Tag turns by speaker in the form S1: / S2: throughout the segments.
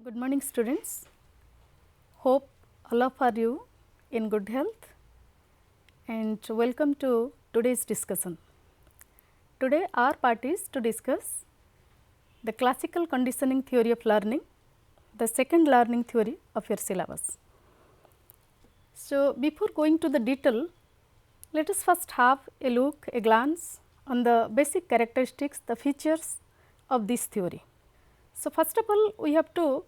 S1: Good morning students. Hope all of are you in good health and welcome to today's discussion. Today our part is to discuss the classical conditioning theory of learning, the second learning theory of your syllabus. So, before going to the detail, let us first have a look, a glance on the basic characteristics, the features of this theory. So, first of all we have to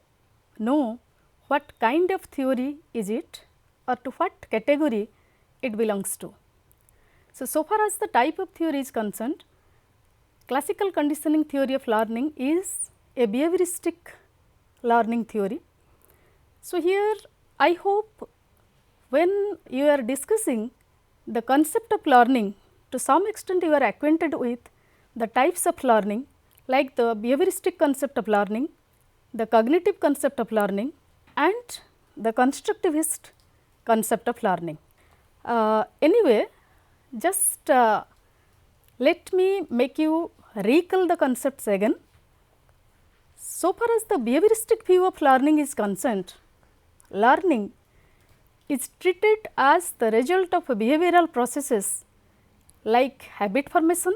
S1: know what kind of theory is it or to what category it belongs to. So far as the type of theory is concerned, classical conditioning theory of learning is a behavioristic learning theory. So, here I hope when you are discussing the concept of learning, to some extent you are acquainted with the types of learning like the behavioristic concept of learning, the cognitive concept of learning and the constructivist concept of learning. Anyway, just let me make you recall the concepts again. So far as the behavioristic view of learning is concerned, learning is treated as the result of behavioral processes like habit formation,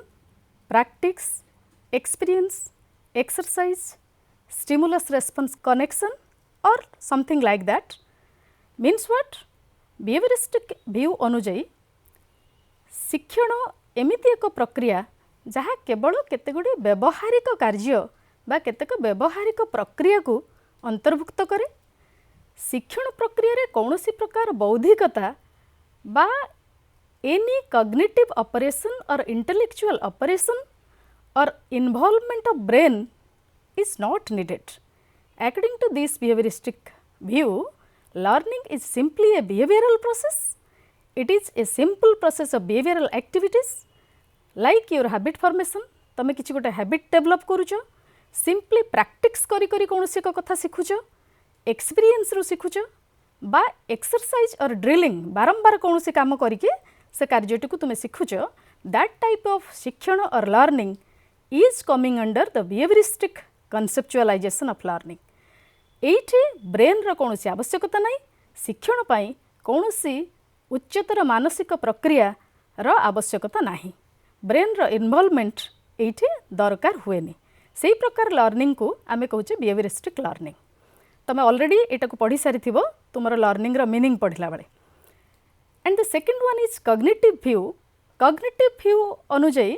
S1: practice, experience, exercise, stimulus response connection or something like that. Means what? Behavioristic view अनुजाई शिक्षण एमिति एक प्रक्रिया जहाँ केवल केतेगुडी व्यवहारिक कार्य बा केतेक व्यवहारिक प्रक्रिया को अंतर्भुक्त करे। शिक्षण प्रक्रिया रे कौनसी प्रकार बौद्धिकता बा एनी कॉग्निटिव ऑपरेशन और intellectual operation or involvement of brain is not needed. According to this behavioristic view, learning is simply a behavioral process. It is a simple process of behavioral activities like your habit formation. तमे किछि गोटे habit develop करूछ, simply practice करी करी कोनोसी एक कथा सिखुछ, experience रो सिखुछ बा exercise or drilling बारंबार कोनोसी काम करिके से कार्यटी को तुमे सिखुछ. That type of शिक्षण or learning is coming under the behavioristic conceptualization of learning. एइठी ब्रेन रो कोनोसी आवश्यकता नाही, शिक्षण पाई कोनोसी उच्चतर मानसिक प्रक्रिया रो आवश्यकता नाही, ब्रेन रो इन्वॉल्वमेंट एइठी दरकार हुएनी. सेही प्रकार लर्निंग को आमे कहूचे बिहेवियरिस्टिक लर्निंग. तमे ऑलरेडी एटा को पढ़ी सारिथिबो तुमरो लर्निंग रो मीनिंग पढ़िला बेले. And the second one is cognitive view. Cognitive view अनुଯାयी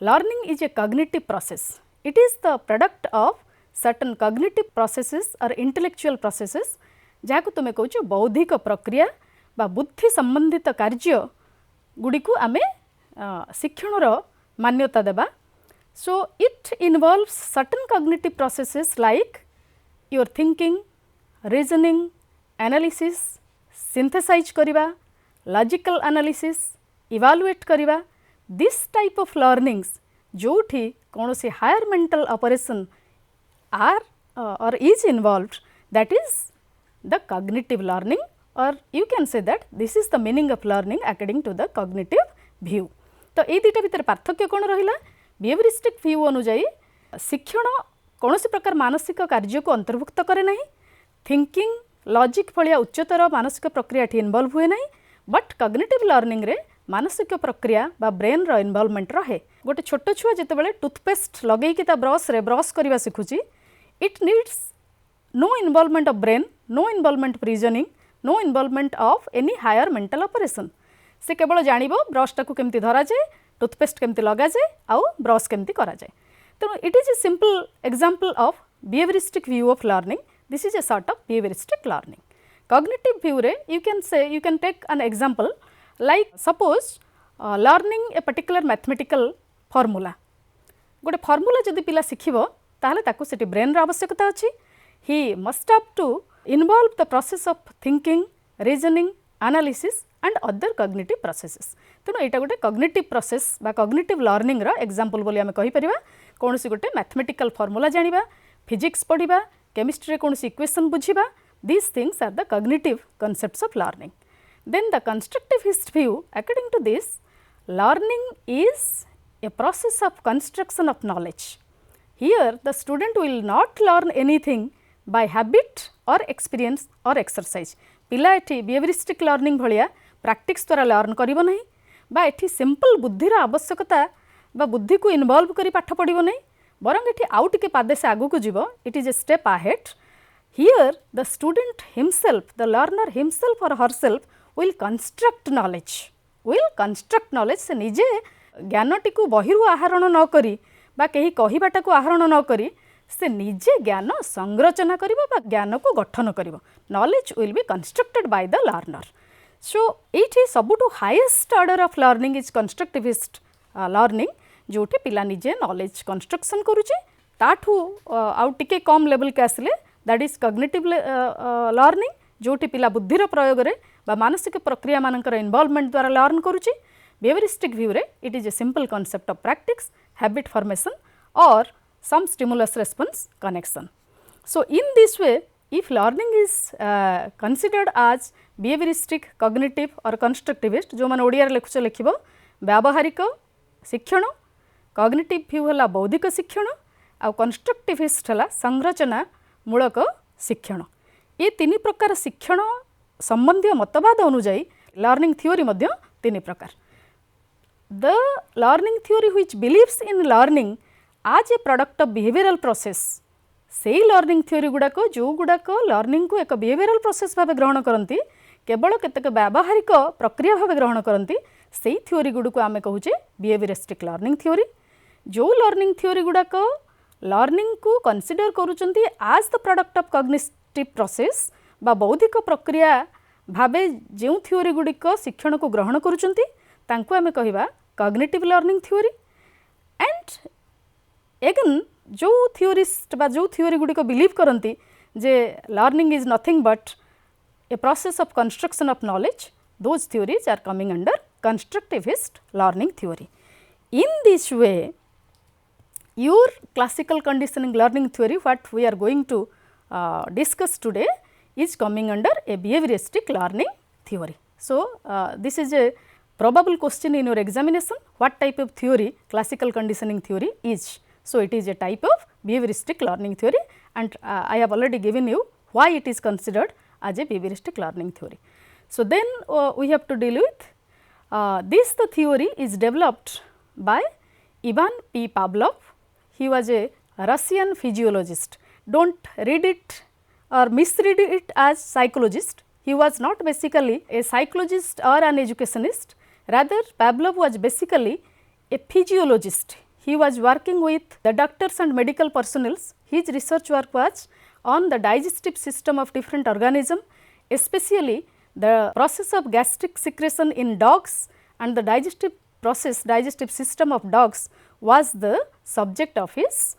S1: learning is a cognitive process. It is the product of certain cognitive processes or intellectual processes जहाँ को तुमे कहूछ बौद्धिक प्रक्रिया बा बुद्धि संबंधित कार्य गुडी को आमे शिक्षण रो मान्यता देबा. So it involves certain cognitive processes like your thinking, reasoning, analysis, synthesize करिबा, logical analysis, evaluate करिबा. This type of learnings जोठी कौनसी higher mental operation are or is involved, that is the cognitive learning, or you can say that this is the meaning of learning according to the cognitive view. तो ए दुटा भितर पार्थक्य कौन रहिला? Behaviouristic view अनुଯାयी शिक्षण कौनसी प्रकार मानसिक कार्य को अंतर्भुक्त करे नहीं, थिंकिंग लॉजिक भलिया उच्चतर मानसिक प्रक्रिया ठी इन्वॉल्व हुए नहीं, बट कॉग्निटिव लर्निंग रे मानसिक प्रक्रिया बा ब्रेन रो इन्वॉल्वमेंट रहे. गोटे छोट छुआ जेते बेले टूथपेस्ट लगेई कि ता ब्रश रे ब्रश करबा सिखुची, it needs no involvement of brain, no involvement of reasoning, no involvement of any higher mental operation. से केवल जानिबो ब्रश टाकू केमती धरा जाए, टूथपेस्ट केमती लगा जाए आउ ब्रश केमती करा जाए. तेणु it is a simple example of behaviouristic view of learning. This is a sort of behaviouristic learning. Cognitive view रे you can take an example like suppose learning a particular mathematical formula. गोटे formula जदि पिला सिखिबो ताहले ताकू सेठी brain रो आवश्यकता अछि. he must have to involve the process of thinking, reasoning, analysis and other cognitive processes. तेणु एटा गोटे cognitive process बा cognitive learning रो example बोली आमे कहि परिबा. कोनोसी गोटे mathematical formula जानिबा, physics पढिबा, chemistry कोनोसी equation बुझिबा, these things are the cognitive concepts of learning. Then the constructivist view, according to this, learning is a process of construction of knowledge. Here the student will not learn anything by habit or experience or exercise. पिला एठी behavioristic learning भलिया practice द्वारा learn करिवो नहीं बा एठी simple बुद्धिर आवश्यकता बा बुद्धि को इन्वॉल्व करी पाठ पढ़िबो नहीं बरंग एठी आउ टिके पादे से आगु को जीवो. It is a step ahead. Here the student himself, the learner himself or herself will construct knowledge. से निजे ज्ञानटी को बहिरु आहरण न करी बा कहीं कहिबाटा को आहरण न करी से निजे ज्ञान संरचना करिबो बा ज्ञान को गठन करिबो. Knowledge will be constructed by the learner. So एठी सबुटु highest order of learning is constructivist learning जोठी पिला निजे नॉलेज कंस्ट्रक्शन करूचे ताठू आउ टिके कम लेवल के आसले दैट इज कॉग्निटिव लर्निंग जोठी पिला बुद्धिर प्रयोग रे बा मानसिक प्रक्रिया मानकर इन्वॉल्वमेंट द्वारा लर्न करूचे. बेवरिस्टिक व्यू रे it is a simple concept of practice habit formation और some stimulus response connection. So in this way if learning is considered as behavioristic, cognitive or constructivist जो माने ओडिया रे लेखुछ लेखिबो व्यावहारिक शिक्षण, cognitive view हला बौद्धिक शिक्षण आ constructivist हला संरचना मूलक शिक्षण. ये तीन प्रकार शिक्षण संबंधी मतवाद अनुଯାयी लर्निंग थ्योरी मध्य तीन प्रकार. The learning theory which believes in learning आज ए प्रोडक्ट ऑफ बिहेवियरल प्रोसेस से लर्निंग थ्योरी गुड़ाक जो गुड़ाक लर्निंग को एक बिहेवियरल प्रोसेस भाव ग्रहण करती केवल केतक व्यावहारिक प्रक्रिया भाव ग्रहण करती से थ्योरी गुड़ आम कहूचे बिहेवियरिस्टिक लर्निंग थ्योरी. जो लर्निंग थ्योरी गुड़ाक लर्निंग को कंसीडर करुचंती आज the product of cognitive process बा बौद्धिक प्रक्रिया भावे जो थ्योरी गुड़िक शिक्षण को ग्रहण करुचंती तांको आमे कहिबा cognitive learning theory. And again जो थ्योरिस्ट बा जो थ्योरी गुड़ी को बिलीव करती जे learning is nothing but a process of construction of knowledge those theories are coming under constructivist learning theory. In this way your classical conditioning learning theory what we are going to discuss today is coming under a behavioristic learning theory. So this is a probable question in your examination, what type of theory classical conditioning theory is. So it is a type of behavioristic learning theory and I have already given you why it is considered as a behavioristic learning theory. So then we have to deal with this. The theory is developed by Ivan P. Pavlov. He was a Russian physiologist. Don't read it or misread it as psychologist. He was not basically a psychologist or an educationist. Rather, Pavlov was basically a physiologist. He was working with the doctors and medical personnel. His research work was on the digestive system of different organisms, especially the process of gastric secretion in dogs, and the digestive system of dogs was the subject of his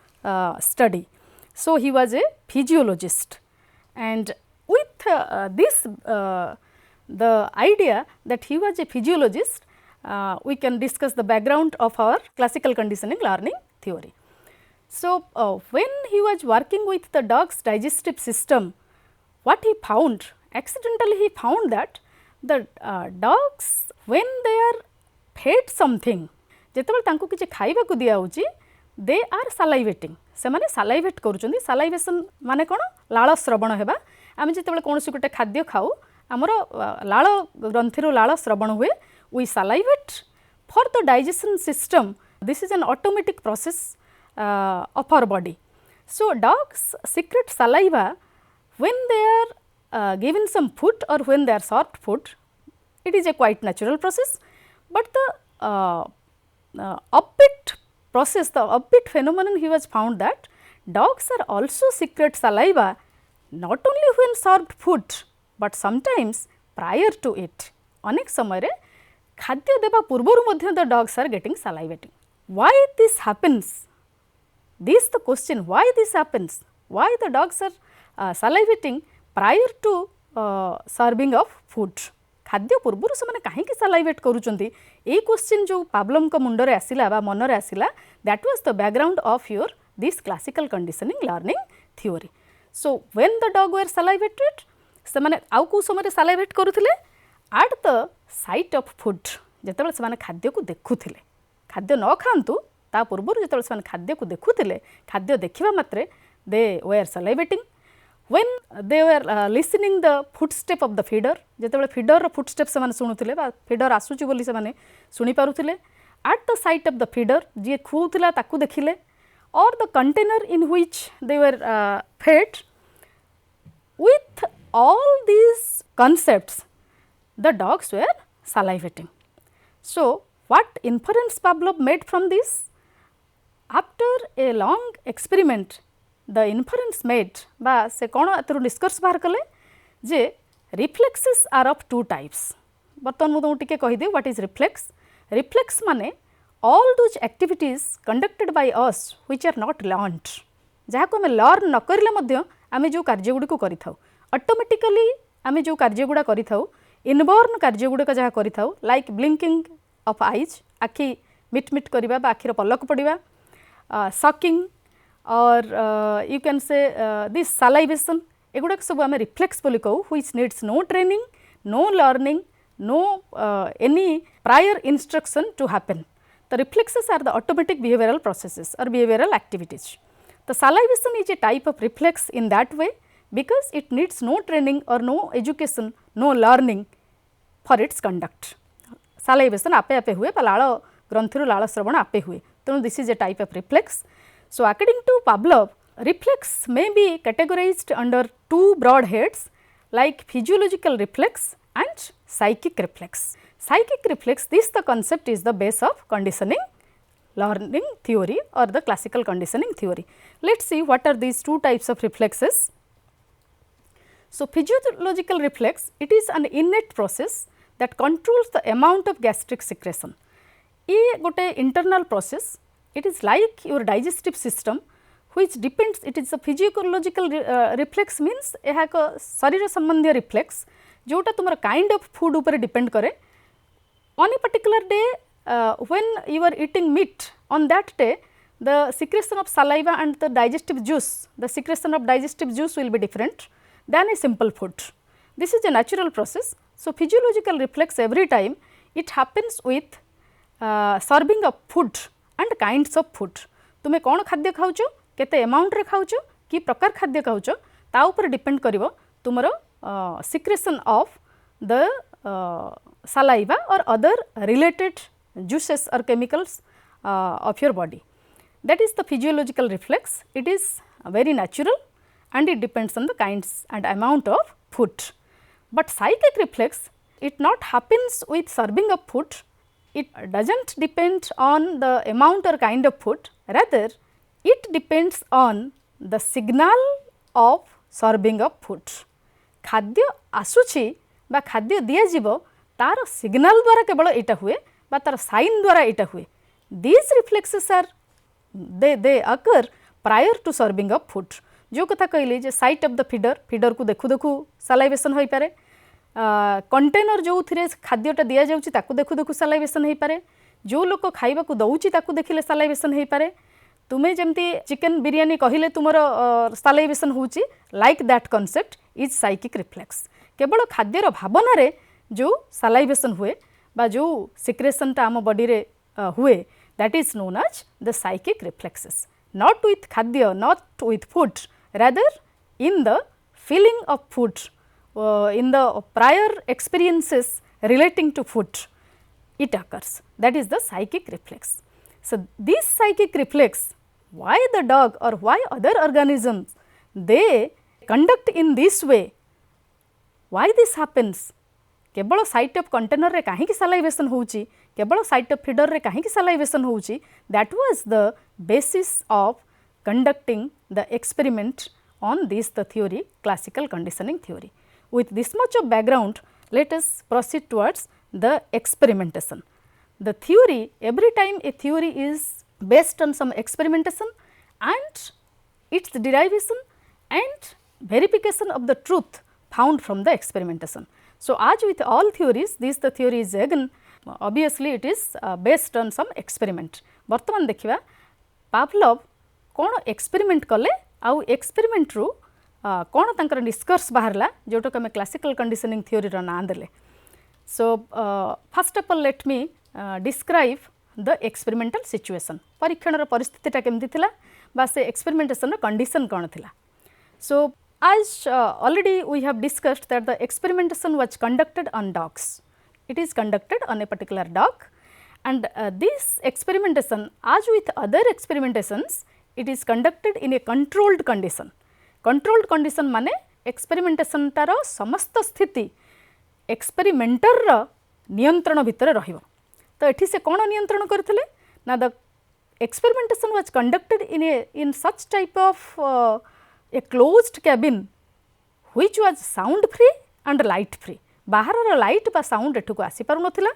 S1: study. So he was a physiologist. And with the idea that he was a physiologist, we can discuss the background of our classical conditioning learning theory. So when he was working with the dog's digestive system, what he found, accidentally he found that the dogs when they are fed something, जेतेबेले तांको किछि खाइबा को दिया होची, they are salivating. से माने सालाइवेट करूचंदी. सालाइवेशन माने कोन लाळ श्रवण हेबा. आमे जेतेबेले कोनोसी गोटे खाद्य खाऊ हमर लाळ ग्रंथिरो लाळ श्रवण हुए. We salivate for the digestion system. This is an automatic process of our body. So dogs secrete saliva when they are given some food or when they are served food. It is a quite natural process, but the upbeat process, the upbeat phenomenon, he was found that dogs are also secrete saliva not only when served food but sometimes prior to it. अनेक समय रे खाद्य देवा पूर्वरु मध्य the dogs are getting salivating. Why this happens? This the question, why this happens? Why the dogs are salivating prior to serving of food? खाद्य पूर्वरु से माने काहे कि सलाइवेट करूचंती. ए क्वेश्चन जो पावलम को मुंडो रे आसिला बा मन रे आसिला, that was the background of your this classical conditioning learning theory. So when the dog were salivated, से माने आउ को समय रे सलाइवेट करूथिले at the sight of food. जेतेबेले से माने खाद्य को देखुथिले, खाद्य न खांतु ता पूर्वरु जेतेबेले से माने खाद्य को देखुथिले, खाद्य देखिबा मात्रे they were salivating. when they were listening the footstep of the feeder, जेतेबेले feeder row footstep से माने सुनुथिले बा feeder आसुची बोली से माने सुनी पारुथिले, at the sight of the feeder जे खुउथिला ताकू देखिले, or the container in which they were fed, with all these concepts the dogs were salivating. So what inference Pavlov made from this? After a long experiment, the inference made बा से कौन एतरु निष्कर्ष बाहर कले जे reflexes are of two types. बर्तमान मु तुमको टिके कहि दे what is reflex. Reflex माने all those activities conducted by us which are not learned. जहाँ को हमें लर्न न करिले मध्य आमे जो कार्य गुडी को करि थाउ ऑटोमेटिकली आमे जो कार्य गुडा करि थाउ इनबोर्न कार्य गुडी का जहाँ करि थाउ लाइक ब्लिंकिंग ऑफ आईज आखि मिट मिट करिबा बा आखिर पलक पड़िबा, सकिंग और you can say this salivation एगुड़ा सब आम रिफ्लेक्स बोली कहू which needs no training, no learning, no any prior instruction to happen. The reflexes are the automatic behavioral processes or behavioral activities. The salivation is a type of reflex in that way because it needs no training or no education, no learning for its conduct. Salivation आपे आपे हुए लाल ग्रंथिरु लाल श्रवण आपे हुए, तेणु this is a type of reflex. So according to Pavlov, reflex may be categorized under two broad heads like physiological reflex and psychic reflex. Psychic reflex, this the concept is the base of conditioning learning theory or the classical conditioning theory. Let us see what are these two types of reflexes. So physiological reflex, it is an innate process that controls the amount of gastric secretion. ये गोटे internal process, it is like your digestive system which depends, it is a physiological reflex means यह एक शरीर संबंधी reflex जोटा तुमर kind of food ऊपर depend करे. On a particular day when you are eating meat, on that day the secretion of saliva and the digestive juice, the secretion of digestive juice will be different than a simple food. This is a natural process. So physiological reflex every time it happens with serving of food and kinds of food. तुमे कौन खाद्य खाऊच, केते amount रे खाऊच, कि प्रकार खाद्य खाऊच, ता ऊपर depend करिवो तुमरो secretion of the saliva or other related juices or chemicals of your body. That is the physiological reflex. It is very natural and it depends on the kinds and amount of food. But psychic reflex, it not happens with serving of food. It does not depend on the amount or kind of food, rather it depends on the signal of serving of food. खाद्य आसुची बा खाद्य दिया जीवो तार signal द्वारा केवल एटा हुए बा तार साइन द्वारा एटा हुए. These reflexes are they occur prior to serving of food. जो कथा कहली जे sight of the feeder, feeder को देखु देखु सलाइवेशन होई पारे, कंटेनर जो थिरे खाद्यटा दिया जाउची ताकू देखु देखु सलाइवेशन होई पारे, जो लोक खाइबा को दउची ताकू देखिले सलाइवेशन होई पारे. तुमे जेमती चिकन बिरयानी कहिले तुमर सलाइवेशन होउची, like that concept is psychic reflex. केवल खाद्यर भावना रे जो सलाइवेशन हुए बा जो सिक्रेशनटा आम बॉडी रे हुए, that is known as the psychic reflexes. Not with खाद्य, not with food, rather in the feeling of food, in the prior experiences relating to food, it occurs. That is the psychic reflex. So this psychic reflex, why the dog or why other organisms they conduct in this way, why this happens? केवल site of container रे काहे की salivation होउची, केवल site of feeder रे काहे की salivation होउची, that was the basis of conducting the experiment on this the theory, classical conditioning theory. With this much of background, let us proceed towards the experimentation. The theory, every time a theory is based on some experimentation and its derivation and verification of the truth found from the experimentation. So as with all theories, this the theory is again obviously it is based on some experiment. बर्तमान देखिबा Pavlov कौन experiment कले आउ experiment रु कौन तांकर निष्कर्ष बाहरला जोटा को क्लासिकल कंडीशनिंग थ्योरी रो नाम देले. So first of all let me describe the experimental situation. परीक्षण रो परिस्थितिटा केमती थिला बा से एक्सपेरिमेंटेशन रो कंडीशन कोन थिला. सो as already we have discussed that the experimentation was conducted on dogs. It is conducted on a particular dog, and this experimentation, as with other experimentations, it is conducted in a controlled condition. Controlled condition माने experimentation तार समस्त स्थिति experimenter नियंत्रण भितर रहिबो. तो एठी से कोन नियंत्रण करथिले ना the experimentation was conducted in such type of a closed cabin which was sound free and light free. बाहर लाइट बा साउंड एठू को आसी पारु नथिला.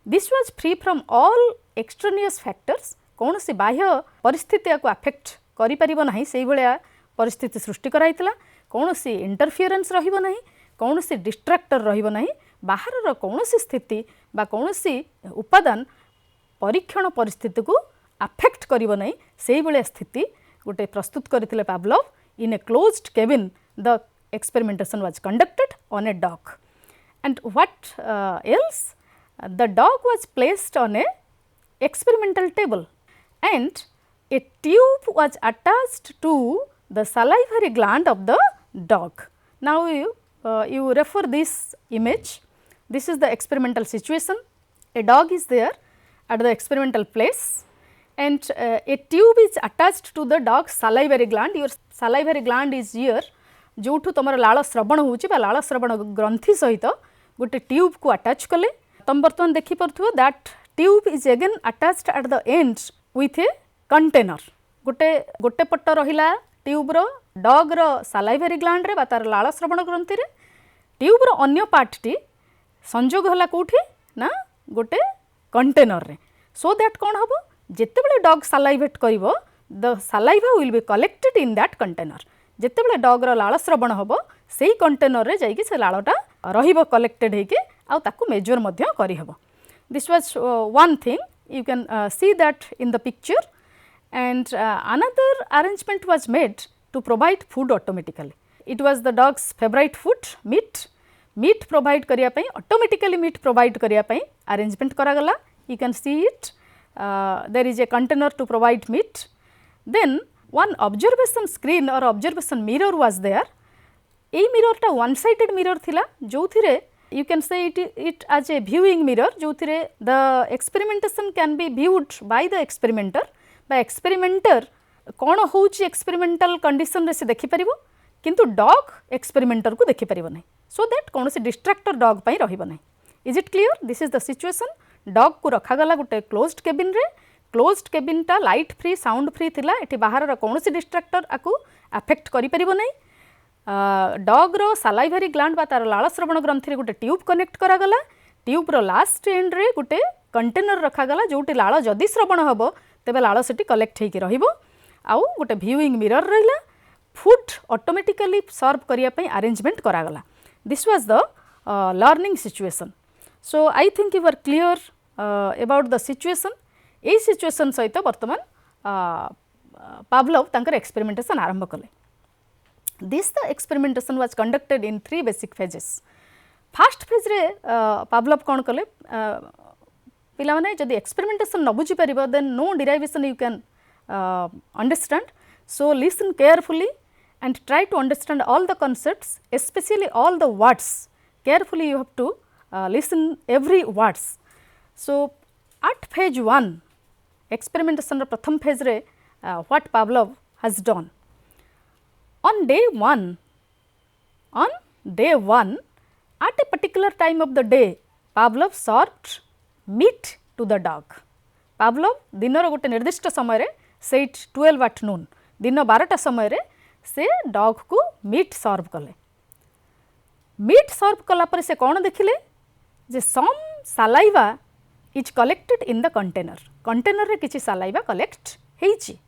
S1: This was free from all extraneous factors. कौन सी बाह्य परिस्थिति को अफेक्ट करि परिबो नाही सेही भलिया परिस्थिति सृष्टि कराइतला. कौन सी इंटरफियरेंस रहिबो नाही, कौन सी डिस्ट्रैक्टर रहिबो नाही. बाहर कौन सी स्थिति बा कौन सी उपादान परीक्षण परिस्थिति को अफेक्ट करिबो नाही सेही भलिया स्थिति गोटे प्रस्तुत करथिले Pavlov in a closed cabin. The experimentation was conducted on a dog. And what else, the dog was placed on A experimental table and a tube was attached to the salivary gland of the dog. Now you refer this image. This is the experimental situation. A dog is there at the experimental place and a tube is attached to the dog's salivary gland. Your salivary gland is here. जोठू तुम लाल श्रवण होची बा लाल श्रवण ग्रंथि सहित गोटे tube को attach कले. तुम बर्तमान देखि परथुओ that tube is again attached at the end with a container. गोटे गोटे पट रहिला ट्यूब रो डॉग रो सालाइवरी ग्लैंड रे बा तार लाल श्रवण ग्रंथि रे. ट्यूब रो अन्य पार्ट टी संजोग हला कोठी ना गोटे कंटेनर रे. सो दैट कोन हबो जेते बेले डॉग सालाइवेट करिवो the saliva will be collected in that container. जेते बेले डॉग रो लाल श्रवण हबो सेही कंटेनर रे जाईकी से लालटा रहिबो कलेक्टेड हेके आ ताकू मेजर मध्य करि हबो. This was one thing. You can see that in the picture, and another arrangement was made to provide food automatically. It was the dog's favorite food, meat. Meat provide करिया पई automatically meat provide करिया पई arrangement करा गला. You can see it. There is a container to provide meat. Then one observation screen or observation mirror was there. A mirror टा one sided mirror थिला जोथिरे you can say it as a viewing mirror जो थिरे the experimentation can be viewed by the experimenter. by experimenter कौन होउची experimental condition रे से देखि परिबो किंतु dog experimenter को देखि परिबो नहीं. so that कौन से distractor dog पई रहिबो नहीं. is it clear? this is the situation. dog को रखा गला गोटे closed cabin रे. closed cabin टा light free sound free थिला. एठी बाहर कौन से distractor आकु affect करि परिबो नहीं. डॉग रो सालाइवरी ग्लैंड बा तार लाल श्रवण ग्रंथि रे गोटे ट्यूब कनेक्ट करा गला. ट्यूब रो लास्ट एंड रे गोटे कंटेनर रखा गला जोटी लाल जदि श्रवण हबो तेबे लाल सेठी कलेक्ट हेकी रहिबो. आउ गोटे व्यूइंग मिरर रहिला. फूड ऑटोमेटिकली सर्व करिया पई अरेंजमेंट करा गला. This was the learning situation. So I think you are clear about the situation. एई सिचुएशन सहित वर्तमान पावलोव तांकर एक्सपेरिमेंटेशन आरंभ कले. This the experimentation was conducted in 3 basic phases. First phase रे पावलोव कौन कले पिला माने जदि एक्सपेरिमेंटेशन न बुझी परिबो then no derivation you can understand. So listen carefully and try to understand all the concepts, especially all the words. Carefully you have to listen every words. So at phase 1 experimentation ର प्रथम phase रे what Pavlov has done. On day 1, at a particular time of the day, Pavlov served meat to the dog. Pavlov दिनर गोटे निर्दिष्ट समय रे से 12 at noon दिन 12टा समय रे से डॉग को मीट सर्व कले. मीट सर्व कला पर से कौन देखिले जे some saliva is collected in the container. Container रे किछि सालाइवा कलेक्ट हेइछि.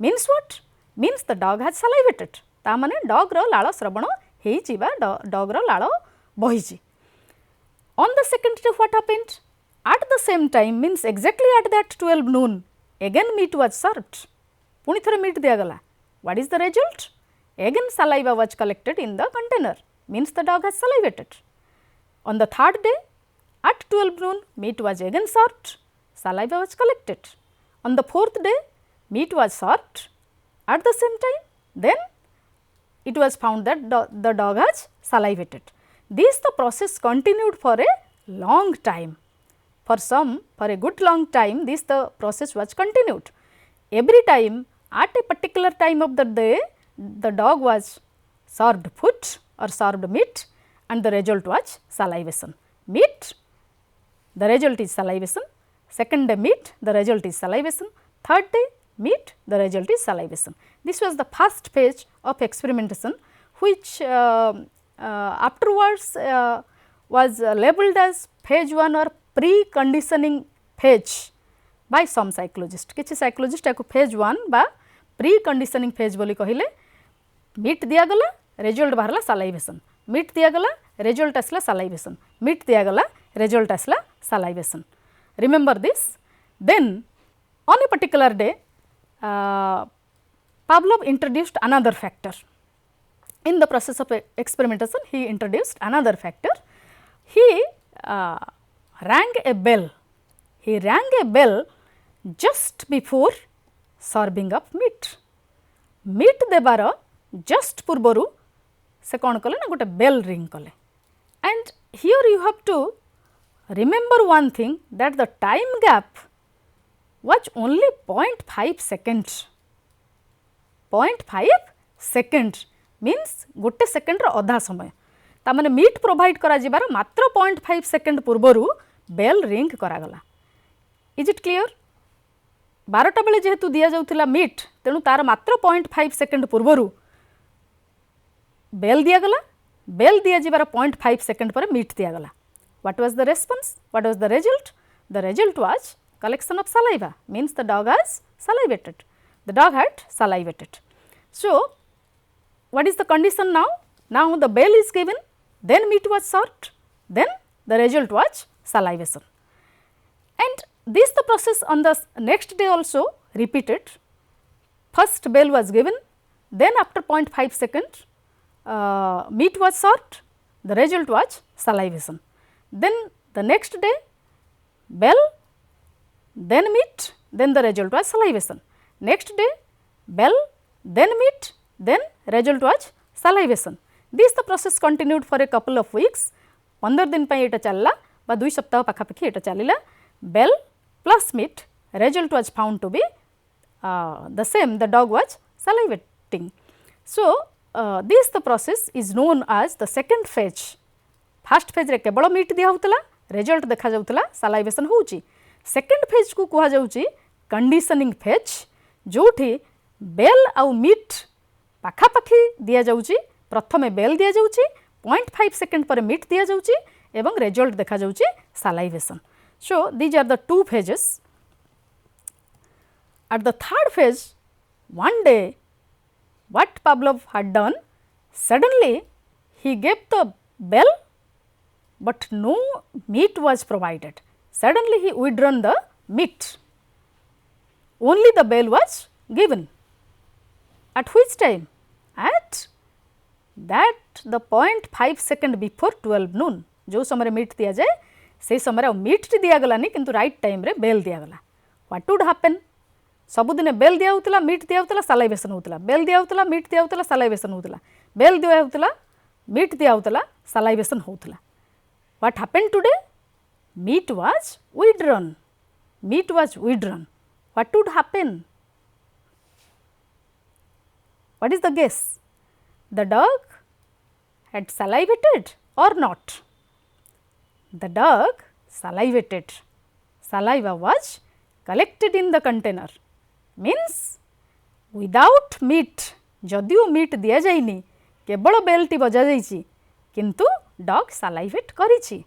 S1: Means what? means the dog has salivated. ता माने डॉग रो लाल श्रवण हेइछि बा डॉग रो लाल बहिछि. On the second day what happened? At the same time means exactly at that 12 noon again meat was served. पुणी थरे मीट दिया गला. What is the result? Again saliva was collected in the container. Means the dog has salivated. On the third day at 12 noon meat was again served. Saliva was collected. On the fourth day meat was served at the same time. Then it was found that the dog has salivated. This the process continued for a long time. For a good long time, this the process was continued. Every time, at a particular time of the day, the dog was served food or served meat, and the result was salivation. Meat, the result is salivation. Second day meat, the result is salivation. Third day meat, the result is salivation. This was the first phase of experimentation, which afterwards was labeled as phase 1 or pre-conditioning phase by some psychologists. किछि psychologist याको phase 1 बा pre-conditioning phase बोली कहिले. Meat दियागला result बाहरला salivation, meat दियागला result आसला salivation, meat दियागला result आसला salivation. Remember this. Then on a particular day, Pavlov introduced another factor. In the process of experimentation, he introduced another factor. He rang a bell. He rang a bell just before serving of meat. Meat debar just पूर्वरु से कौन कले ना गोटे bell ring कले. And here you have to remember one thing, that the time gap was only 0.5 seconds. 0.5 seconds means गोटे second अधा समय. तामाने मीट प्रोवाइड करा जिबार मात्र 0.5 सेकेंड पूर्वरु बेल रिंग करागला. Is it clear? 12टा बेले जेहेतु दिया जाउथिला मीट, तेणु तार मात्र 0.5 सेकेंड पूर्वरु बेल दिया गला. बेल दिया जिबार 0.5 सेकेंड पर मीट दिया गला. What was the response? What was the result? The result was collection of saliva, means the dog has salivated. The dog had salivated. So, what is the condition now? Now the bell is given, then meat was served, then the result was salivation. And this the process on the next day also repeated. First bell was given, then after 0.5 seconds meat was served, the result was salivation. Then the next day bell, then meat, then the result was salivation. Next day bell, then meat, then result was salivation. This the process continued for a couple of weeks. 15 दिन पे एटा चलला बा 2 सप्ताह पाखापाखि एटा चलिला. Bell plus meat, result was found to be the same, the dog was salivating. So, this the process is known as the second phase. First phase रे केवल meet दिया होतला, result देखा जाउतला, salivation होउची. Second phase को कहा जाउची conditioning phase, जोठी bell आउ मीट पाखापाखि दिया जाउची. प्रथमे बेल दिया जाउची, 0.5 सेकेंड पर मीट दिया जाउची एवं result देखा जाउची salivation. So, these are the two phases. At the third phase, one day what Pavlov had done, suddenly he gave the bell, but no meat was provided. Suddenly he withdrawn the meat, only the bell was given. At which time? At that the 0.5 second before 12 noon. जो समय meet दिया जाए से समय meet दिया गलानी किंतु right time रे bell दिया गला. What would happen? सबुदिने बेल दिया होतला, मीट दिया होतला, सलाइवेशन होतला. बेल दिया होतला, मीट दिया होतला, सलाइवेशन होतला. बेल दिया होतला, मीट दिया होतला, सलाइवेशन होतला. What happened today? Meat was withdrawn. Meat was withdrawn. What would happen? What is the guess? The dog had salivated or not? The dog salivated. Saliva was collected in the container. Means without meat, जदियो meat दिया जाइनी, केवल बेलटी बजा जाइछि, किंतु dog salivate करिछि.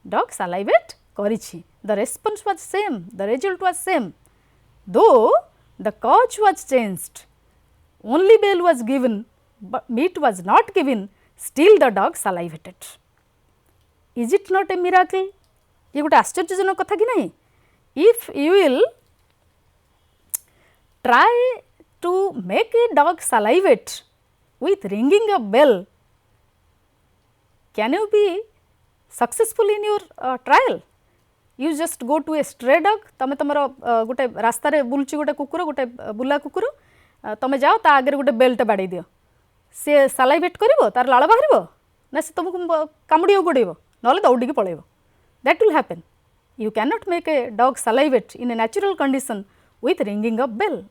S1: Dog salivate करिछि. The response was same, the result was same. Though the cause was changed, only bell was given, but meat was not given, still the dog salivated. Is it not a miracle? ये गोटे आश्चर्यजनक कथा कि नहीं? If you will try to make a dog salivate with ringing a bell, can you be successful in your trial? You just go to a stray dog, तमे तमरो गोटे रास्ता रे बुलची गोटे कुकुर, गोटे बुला कुकुर, तमे जाओ ता आगे गोटे बेलटे बाड़ी दियो. सी सालाइवेट कर तार लाड़ बाहर ना से तुमको कामुड़ी गोड़ेब ना दौड़ी पलैब that will happen you can not make a dog salivate in a natural condition with ringing of bell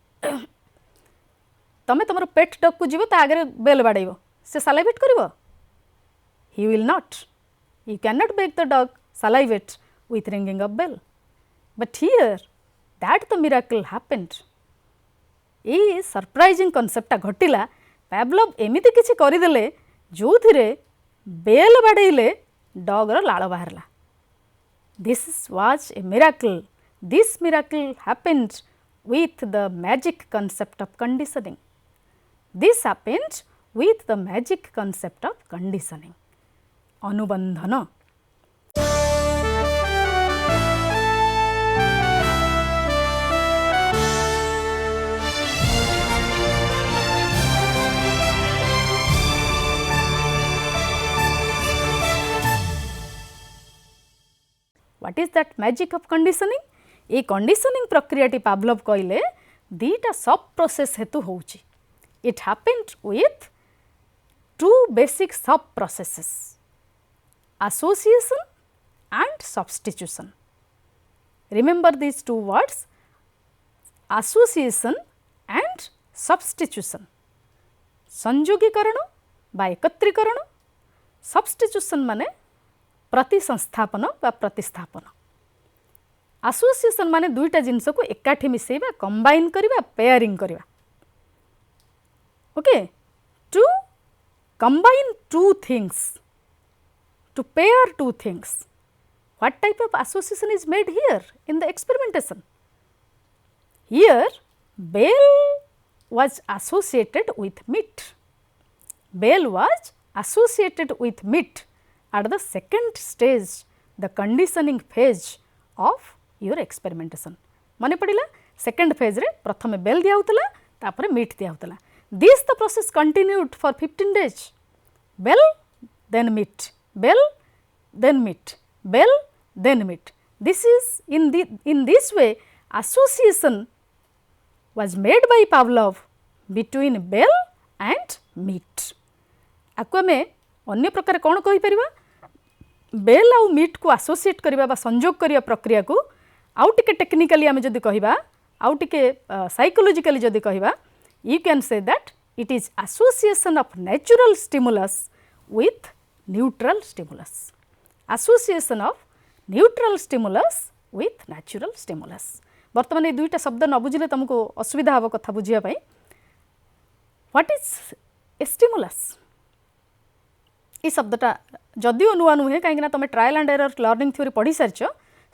S1: तमें तुम पेट डॉग को जीव आगे बेल बाड़ेब से सालाइवेट कर he will not you can not make the dog salivate with ringing of bell but here that the miracle happened ये surprising concept घटिला Pavlov एमिति किछि करदेले जो थिरे बेल बाड़ेले डॉगर लाड़ बाहरला this was a miracle this miracle happened with the magic concept of conditioning. This happened with the magic concept of conditioning. Anubandhana. What is that magic of conditioning? ये कंडीशनिंग प्रक्रियाटी पावलोव कहले दीटा sub process हेतु होउची it happened with two basic sub processes association and substitution remember these two words association and substitution संयोगीकरण बा एकत्रीकरण substitution माने प्रतिसंस्थापन बा प्रतिस्थापन एसोसिएशन माने दुईटा जिनस को एकाठी मिसेबा कंबाइन करबा पेयरिंग करबा okay to combine two things to pair two things what type of association is made here in the experimentation here bell was associated with meat bell was associated with meat at the second stage the conditioning phase of your experimentation मन पड़ा second phase रे प्रथम bell दिया होतला तापर meat दिया होतला this the process continued for 15 days bell then meat bell then meat bell then meat this is in this way association was made by Pavlov between bell and meat आपको आम अन्य प्रकार कौन कहि परिबा बेल आउ मीट को associate करबा बा संयोग करिया प्रक्रिया को आउ टिके टेक्निकली आम जदि कहबा आउ टिके साइकोलॉजिकली जदि कहबा you can say that it is association of natural stimulus with neutral stimulus association of neutral stimulus with natural stimulus बर्तमान ये दुईटा शब्द न बुझिले तुमको असुविधा हम कथा बुझिया पई व्हाट इज ए स्टिमुलस ये शब्दटा जदिओ नुआ नुहे कहीं तुम trial and error learning theory पढ़ी सारिछ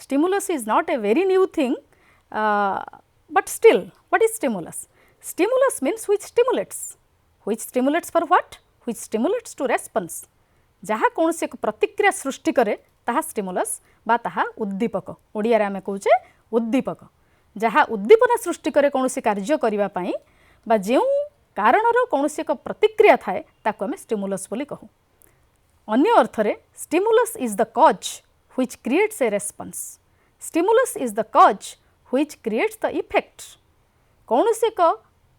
S1: stimulus is not a very new thing but still what is stimulus stimulus means which stimulates for what which stimulates to response जहाँ कौन से एक प्रतिक्रिया सृष्टि करे ताहा स्टिमुलस बा ताहा उद्दीपक ओडिया रे आमे कहूचे उद्दीपक जहाँ उद्दीपना सृष्टि करे कौन से कार्य करिवा पई बा जेउ कारणर कौन से एक प्रतिक्रिया थाए ताको आमे स्टिमुलस बोली कहू अन्य अर्थरे stimulus is the cause which creates a response. Stimulus is the cause which creates the effect. कौन से एक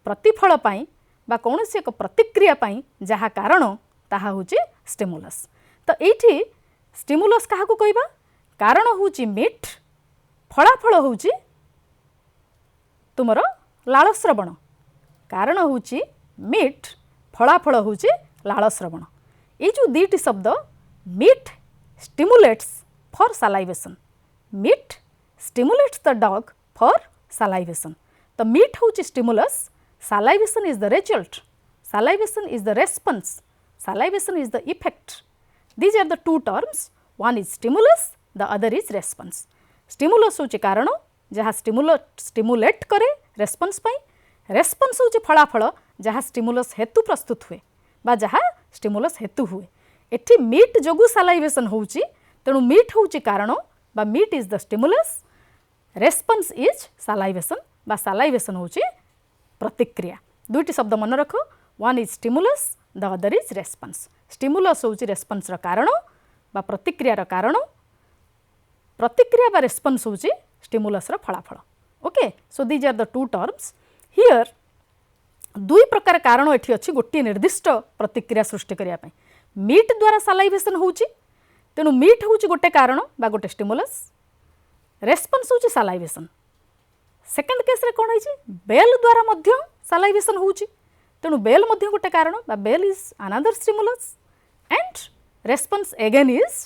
S1: प्रतिफल पाई बा कौन से एक प्रतिक्रिया पाई जहाँ कारण ताहा होची स्टिमुलस तो एठी स्टिमुलस काहा को कहबा कारण होची मीट फलाफल होची तुमर लाल श्रवण कारण होची मीट फलाफल होची लाल श्रवण ये जो दीटी शब्द meat stimulates for salivation meat stimulates the dog for salivation the meat hochi stimulus salivation is the result salivation is the response salivation is the effect these are the two terms one is stimulus the other is response stimulus hochi karan jaha stimulate करे response पाई response होची फलाफल जहाँ stimulus हेतु प्रस्तुत हुए बा जहाँ stimulus हेतु हुए एठी मीट जोगु salivation होची तेणु मीट होची कारण बा meat is the stimulus response is salivation बा सालाइवेशन होची प्रतिक्रिया दुईटी शब्द मन रख one is stimulus the other is response stimulus होची रेस्पॉन्स र कारण बा प्रतिक्रिया र कारण प्रतिक्रिया बा रेस्पॉन्स होची स्टिमुलस र फलाफल okay so these are the two terms here दुई प्रकार कारण एठी अछि गोटे निर्दिष्ट प्रतिक्रिया सृष्टि करिया पई मीट द्वारा सलाइवेशन होउची तेनु मीट होउची गोटे कारण बा गोटे स्टिमुलस रेस्पॉन्स होउची सलाइवेशन सेकंड केस रे कोन होइची बेल द्वारा मध्य सलाइवेशन होउची तेनु बेल मध्य गोटे कारण बा bell is another stimulus and response again is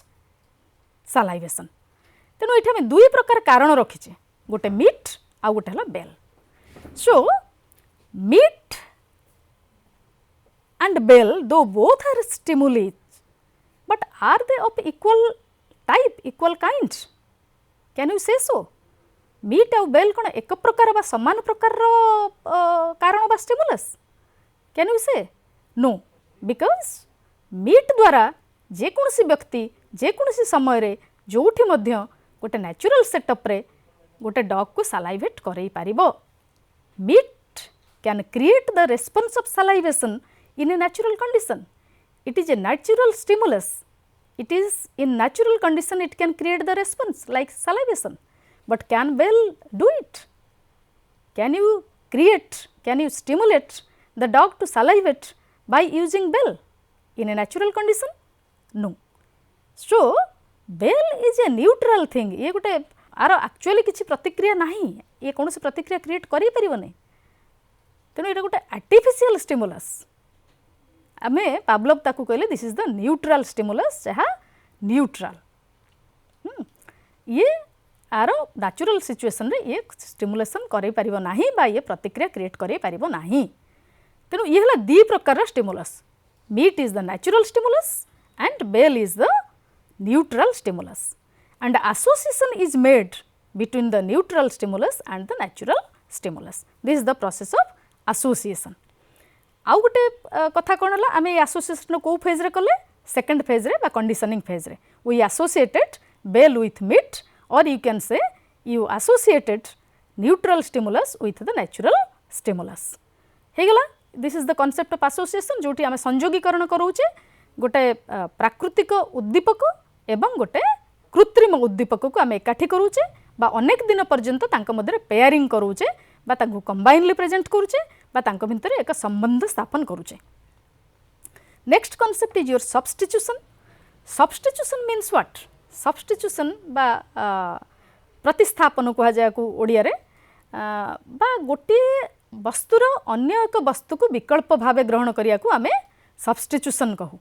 S1: salivation तेनु एठी हम दुई प्रकार कारण रखिचे गोटे मीट आ गोटे हला bell so meat and bell though both are stimuli but are they of equal type equal kind can you say so meat and bell kon ek prakar ba saman prakar ro karan ba stimulus can you say no because meat द्वारा जे कोनसी व्यक्ति जे कोनसी समय रे जोठी मध्य गोटे natural setup रे गोटे dog को सलाइवेट करई पारिबो meat can create the response of salivation in a natural condition. It is a natural stimulus. It is in natural condition it can create the response like salivation. But can bell do it? Can you create, can you stimulate the dog to salivate by using bell in a natural condition? No. So, bell is a neutral thing. ये गोटे are actually किसी प्रतिक्रिया नहीं ये कौन सी प्रतिक्रिया create करी परिबो नहीं तेणु ये गोटे आर्टिफिशियल स्टिमुलस आमे पावलोव ताकू कहले this is the neutral stimulus जहाँ न्यूट्रल ये आर नेचुरल सिचुएशन रे ये स्टिमुलेशन करै परिबो नाही बा ये प्रतिक्रिया क्रिएट करै परिबो नाही तेणु ये हला दी प्रकार stimulus meat is the natural stimulus and bell is the neutral stimulus and association is made between the neutral stimulus and the natural stimulus this is the process of association आउ गोटे कथा कौन है आम एसोसिएशन कौ phase रे कले second phase रे बा कंडीशनिंग फेज रे we associated bell with meat और you can say you associated neutral stimulus with the natural stimulus हो गला this is the concept of association जोटी आम संयोगीकरण करोचे गोटे प्राकृतिक उद्दीपक एवं गोटे कृत्रिम उद्दीपक को आम एकाठी करूचे बा अनेक दिन पर्यंत तांको मध्य पेयरिंग करूचे बा तांको कंबाइनली प्रेजेंट करूचे बा तांको भितर एक संबंध स्थापन करूचे next concept is your substitution substitution means what substitution बा प्रतिस्थापन कहा जाय को ओडिया रे बा गोटे वस्तुर अन्य एक वस्तु को विकल्प भाव ग्रहण करिया को आमे सब्स्टिट्यूशन कहू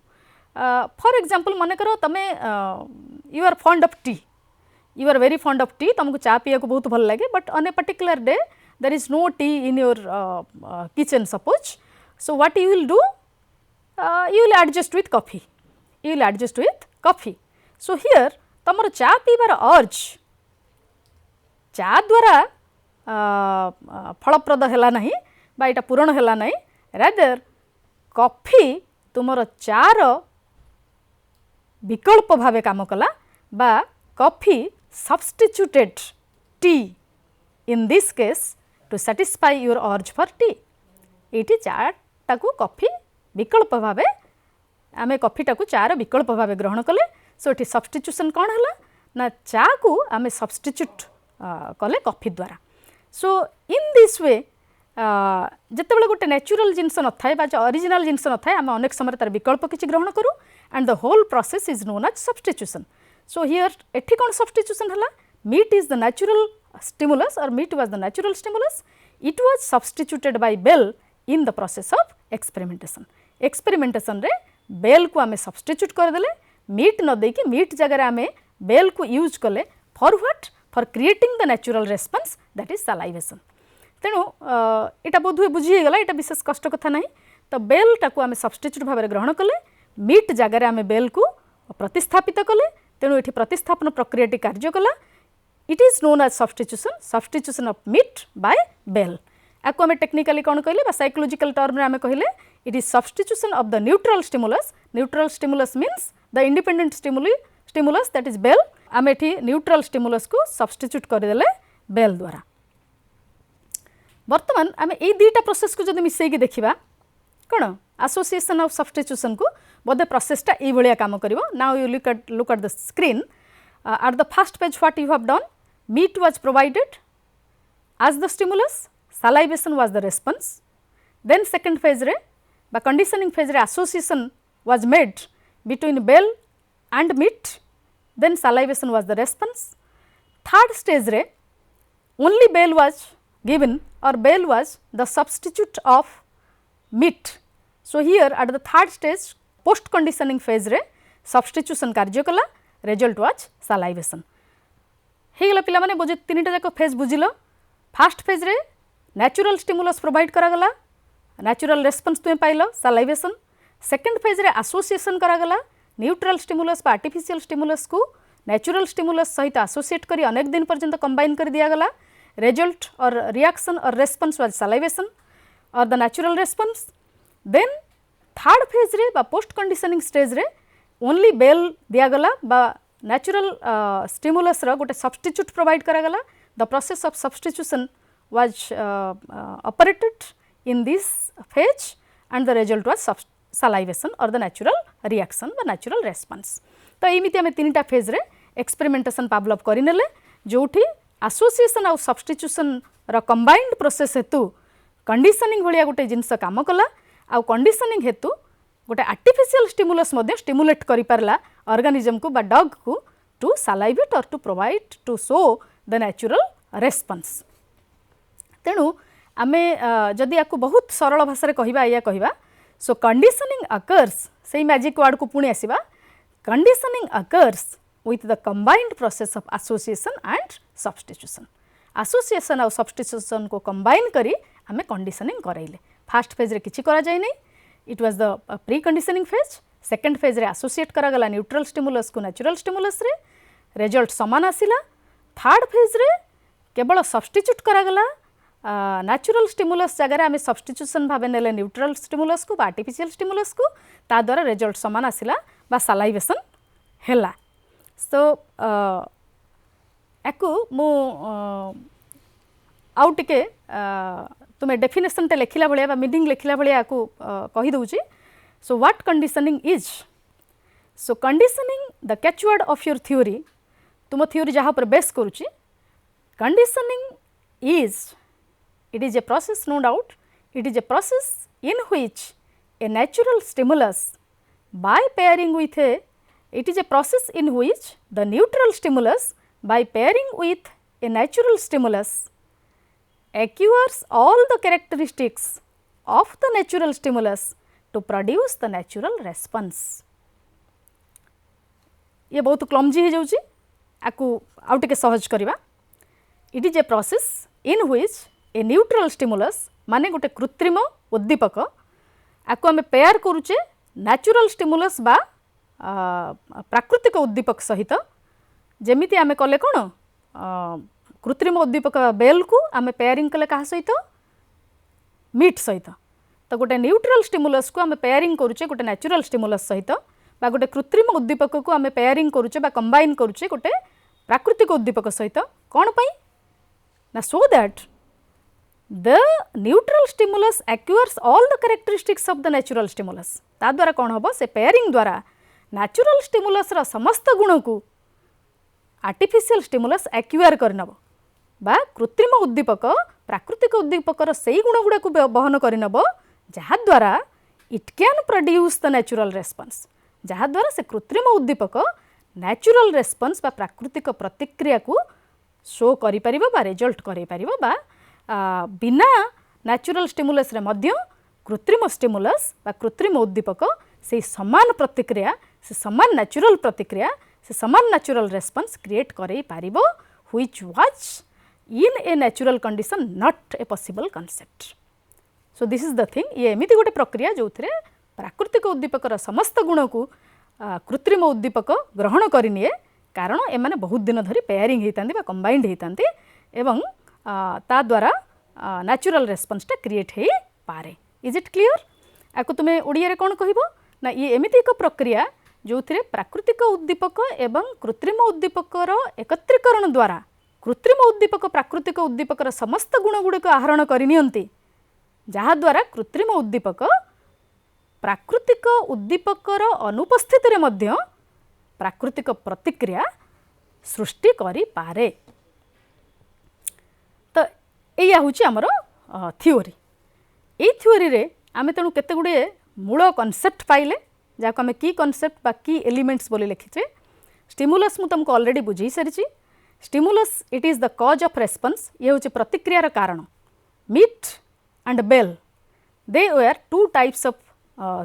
S1: फॉर एग्जांपल मन करो तमे you are fond of tea you are very fond of tea तुमको चा पिया को बहुत भल लगे but on a particular day there is no tea in your kitchen suppose so what you will do you will adjust with coffee you will adjust with coffee so here तमर चा पीबार अर्ज चा द्वारा फलप्रद हैला नहीं बा एटा पूरण हैला नहीं रादर कॉफी तुमर चार विकल्प भावे काम कला बा coffee substituted T in this case to satisfy your urge for tea eighty चाटा को कॉफी विकल्प भावे आमे कॉफी टाकू चार विकल्प भावे ग्रहण कले सो एटी सब्स्टिट्यूशन कौन है ना चा को आमे सब्स्टिट्यूट कले कॉफी द्वारा सो इन दिस वे जिते गोटे नेचुरल जिनस न थाए बा ओरिजिनल जिनस न थाए आमे अनेक समय तार विकल्प किछि ग्रहण करू and the whole process is known as substitution so here एठी कोन सब्स्टिट्यूशन हला meat is the natural stimulus or meat was the natural stimulus it was substituted by bell in the process of experimentation रे bell को आमे substitute कर देले meat न दे कि meat जगह आमे bell को यूज कले for what for creating the natural response that is salivation तेणु एटा बोध हुए बुझी गला एटा विशेष कष्ट कथा नहीं तो बेल टाकू आमे सब्स्टिट्यूट भाव में ग्रहण कले मीट जगार आमे बेल को प्रतिस्थापित कले तेणु ये प्रतिस्थापन प्रक्रिया कार्य कला it is known as substitution of meat by bell आपको आम टेक्निकली कौन कहले साइकोलॉजिकल टर्म आम कहले it is substitution of the neutral stimulus means the independent stimulus that is bell आम एठी न्यूट्रल स्टिमुलस को सब्स्टिट्यूट करदेले बेल द्वारा वर्तमान आम ये दुईटा प्रोसेस को जब मिसेक देखा कौन एसोसिएशन ऑफ सब्स्टिट्यूशन को बोधे प्रोसेसटा ये काम कर now you look at the screen at the first page what you have done meat was provided as the stimulus salivation was the response Then second phase रे बा conditioning phase रे association was made between bell and meat, then salivation was the response. Third stage रे only bell was given or bell was the substitute of meat. So, here at the third stage post conditioning phase रे substitution कार्य कला, result was salivation. हेगला पिला माने बुझे तीनटा जाक phase बुझिलो. फास्ट फेज रे नेचुरल स्टिमुलस प्रोवाइड करागला, नेचुरल रेस्पॉन्स तुम पाइल सलाइवेशन. सेकेंड फेज रे एसोसिएशन करागला, न्यूट्रल स्टिमुलस बा आर्टिफिशियल स्टिमुलस को नेचुरल स्टिमुलस सहित एसोसिएट करी अनेक दिन पर्यंत कंबाइन कर दिया गला. रिजल्ट और रिएक्शन और रेस्पॉन्स वाज सलाइवेशन और the natural response. Then third phase रे बा पोस्ट कंडीशनिंग स्टेज रे ओनली बेल दिया गला बा नेचुरल स्टिमुलस रो गोटे सब्स्टिट्यूट प्रोवाइड करागला. The process of substitution was operated in this phase and the result was salivation और द नेचुरल रिएक्शन बा नेचुरल रेस्पॉन्स. तो एमिति आमे तीनटा फेज रे एक्सपेरिमेंटेशन पावलव करिनेले जोठी एसोसिएशन और सब्स्टिट्यूशन रो कंबाइंड प्रोसेस हेतु कंडीशनिंग भलिया गोटे जिनस काम कला. आ कंडीशनिंग हेतु गोटे आर्टिफिशियल स्टिमुलस मध्ये स्टिमुलेट करि पारला ऑर्गेनिज्म को बा डॉग को टू सलाइवेट और to provide to show the natural response. तेणु आमे जदि याकू बहुत सरल भाषा रे कहिबा या कहिबा सो कंडीशनिंग अकर्स सेही मैजिक वर्ड को पुणी आसीबा. Conditioning occurs with the combined process of association and substitution. Association और substitution को combine करी हमें conditioning कराइले. First phase रे किछि करा जाय नै, it was the pre-conditioning phase. Second phase रे associate करा गला neutral stimulus को natural stimulus रे, result समान आसिला. Third phase रे केवल substitute करा गला natural stimulus जगह आमे substitution भाबे नेले neutral stimulus को बा artificial stimulus को, ता द्वारा result समान आसिला बा salivation हैला. सो याकू मु आउ टिके तुमे डेफिनेशन टे लिखला भलिया बा मीनिंग लिखला भलिया याकू कहि दउची. So what conditioning is? So conditioning the catchword of your theory, तुम थ्योरी जहाँ पर बेस करूची. Conditioning is it is a process, no doubt it is a process in which a natural stimulus by pairing with a it is a process in which the neutral stimulus by pairing with a natural stimulus acquires all the characteristics of the natural stimulus to produce the natural response. ये बहुत clumsy हो जाउची, आकु आउ टिके सहज करिवा. It is a process in which a neutral stimulus माने गोटे कृत्रिम उद्दीपक आकु आमे पेयर करूचे नेचुरल स्टिमुलस बा प्राकृतिक उद्दीपक सहित. जेमिति आमे कले कोन कृत्रिम उद्दीपक बेल को आमे पेयरिंग कले कहा सहित मीट सहित. तो गोटे न्यूट्रल स्टिमुलस को आमे पेयरिंग करूचे गोटे नेचुरल स्टिमुलस सहित बा गोटे कृत्रिम उद्दीपक को आमे पेयरिंग करूचे बा कंबाइन करूचे गोटे प्राकृतिक उद्दीपक सहित. कोन पई ना so that the neutral stimulus acquires all the characteristics of the natural stimulus. ता द्वारा कोन हबो से पेयरिंग द्वारा नेचुरल स्टिमुलस रा समस्त गुण को आर्टिफिशियल स्टिमुलस एक्वायर करनब बा कृत्रिम उद्दीपक प्राकृतिक उद्दीपक सेही गुण गुड़ा को बहन करनब जहा द्वारा it can produce the natural response. जहा द्वारा से कृत्रिम उद्दीपक नेचुरल रेस्पॉन्स बा प्राकृतिक प्रतिक्रिया को शो करि परिबो बा रिजल्ट करि परिबो बा बिना नेचुरल स्टिमुलस रे मध्य कृत्रिम स्टिमुलस बा कृत्रिम उद्दीपक से समान प्रतिक्रिया से समान नेचुरल प्रतिक्रिया से समान नेचुरल रेस्पॉन्स क्रिएट करे पारिबो which was in a natural condition not a possible concept. So this is the thing. ये एमिति गोटे प्रक्रिया जो थिरे प्राकृतिक उद्दीपकर समस्त गुण को कृत्रिम उद्दीपक ग्रहण करिनिए कारण एमाने बहुत दिन धरी पेयरिंग होइतांती बा कंबाइंड होइतांती एवं ता द्वारा नेचुरल रेस्पॉन्सटा क्रिएट हे पारे. Is it clear? आको तुमे ओडिया रे कोन कहिबो ना ये एमिति एक प्रक्रिया जो थिरे प्राकृतिक उद्दीपक एवं कृत्रिम उद्दीपकर एकत्रीकरण द्वारा कृत्रिम उद्दीपक प्राकृतिक उद्दीपकर समस्त गुण गुड़िक आहरण करनियंती जहा द्वारा कृत्रिम उद्दीपक प्राकृतिक उद्दीपकर अनुपस्थिति रे मध्य प्राकृतिक प्रतिक्रिया सृष्टि करि पारे. तो एया होची हमर थ्योरी. ये थ्योरी रे आमे तेणु केते गुड़े मूल कॉन्सेप्ट पाइले जहाँ आम की कॉन्सेप्ट बा की एलिमेंट्स बोली लिखीचे। स्टिमुलस मु तुमको ऑलरेडी बुझी सारी। Stimulus it is the cause of response, ये हूँ प्रतिक्रियार कारण। Meat and bell they were two types of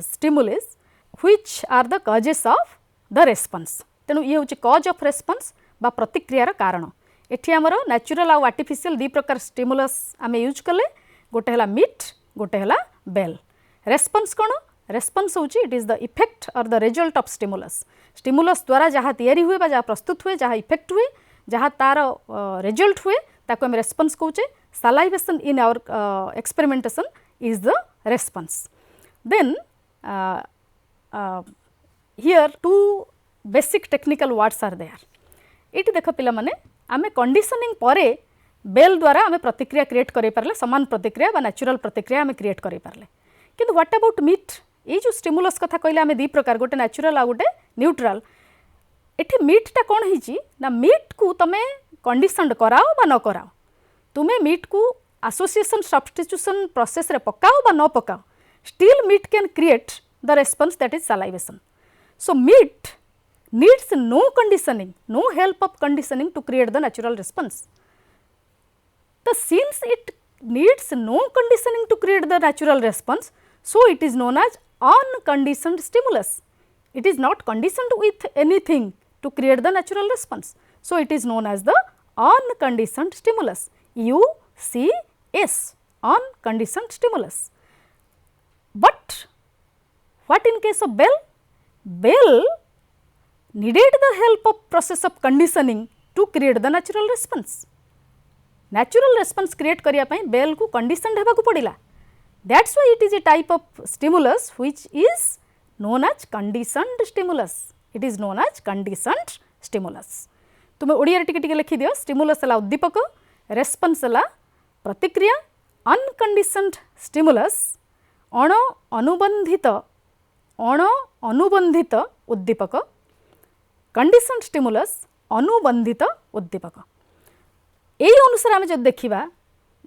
S1: stimulus which are the causes of the response. तेणु ये हूँ कॉज ऑफ रेस्पॉन्स बा प्रतिक्रियार कारण। एठी आमर नेचुरल आउ आर्टिफिशियल दी प्रकार स्टिमुलस आम यूज कले, गोटे है मीट गोटे है बेल। रेस्पॉन्स कौन? रेस्पॉन्स होची इट इज द इफेक्ट और the result of stimulus. Stimulus द्वारा जहाँ तैयारी हुए बा जहाँ प्रस्तुत हुए, जहाँ इफेक्ट हुए, जहाँ तार रिजल्ट हुए ताको हम रेस्पॉन्स कहूचे। Salivation in our experimentation is the response. Then here two basic technical words are there. ये देख पिला माने आमे कंडीशनिंग परे बेल द्वारा आमे प्रतिक्रिया क्रिएट करें पारले, समान प्रतिक्रिया बा नेचुरल प्रतिक्रिया आमे क्रिएट करें पारले। किंतु व्हाट अबाउट मीट? ये जो स्टिमुलस कथा कहले आमे दी प्रकार, गोटे नेचुरल आ गोटे न्यूट्रल। एठी मीटटा कौन होइची ना, मीट को तमे कंडीशनड कराओ बा न कराओ, तुमे मीट को एसोसिएशन सब्स्टिट्यूशन प्रोसेस रे पकाओ बा न पकाओ, still meat can create the response that is salivation. So meat needs no conditioning, no help of conditioning to create the natural response. Since it needs no conditioning to create the natural response, so it is known as unconditioned stimulus. It is not conditioned with anything to create the natural response. So it is known as the unconditioned stimulus. UCS, unconditioned stimulus. But what in case of bell? Bell needed the help of process of conditioning to create the natural response. Natural response create करिया पई bell को conditioned हेबा को पड़िला. That's why it is a type of stimulus which is known as conditioned stimulus. It is known as conditioned stimulus. तुमे ओडिया रे टिके लिखि दियो। स्टिमुलस हला उद्दीपक, रेस्पॉन्स हला प्रतिक्रिया, अनकंडीशनड स्टिमुलस अनुबंधित उद्दीपक, कंडीशन स्टिमुलस अनुबंधित उद्दीपक। यही अनुसार आम जो देखा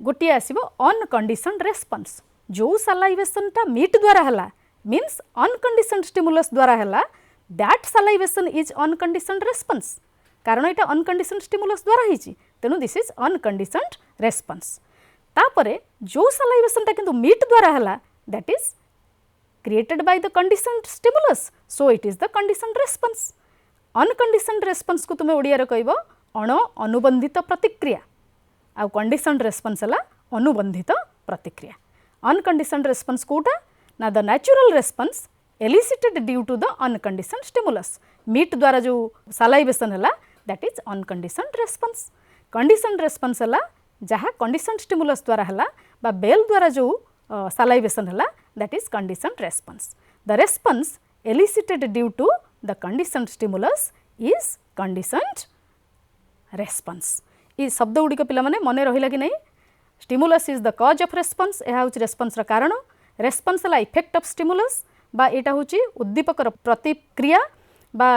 S1: गोटे आसो अनकंडीशनड रेस्पॉन्स। जो सलाइवेशनटा मीट द्वारा है मीन्स अनकंडीशनड स्टिमुलस द्वारा है, that salivation is unconditioned response. कारण यहाँ अनकंडीशनड स्टिमुलस द्वारा ही, तेणु दिस इज अनकंडीशनड रेस्पॉन्स। तापरे जो सलाइवेशनटा किंतु मीट द्वारा है, that is created by the conditioned stimulus, so it is the conditioned response. Unconditioned response को तुम ओडिया रे कहबो अनुबंधित प्रतिक्रिया, आ कंडीशनड रेस्पॉन्स हला अनुबंधित प्रतिक्रिया। अनकंडीशनड रेस्पॉन्स कोटा ना, the natural response elicited due to the unconditioned stimulus. Meat द्वारा जो सलाइवेशन हला that is unconditioned response. Conditioned response हला जहाँ कंडीशनड स्टिमुलस द्वारा हला बा बेल द्वारा जो सलाइवेशन हला that is conditioned response. The response elicited due to the conditioned stimulus is conditioned response. ये शब्द गुड़िक पिला माने मने रहिला कि नहीं? Stimulus is the cause of response, यह हूँ रेस्पॉन्स कारण। रेस्पॉन्स है इफेक्ट ऑफ स्टिमुलस बा एटा हूँ उद्दीपक प्रतिक्रिया बा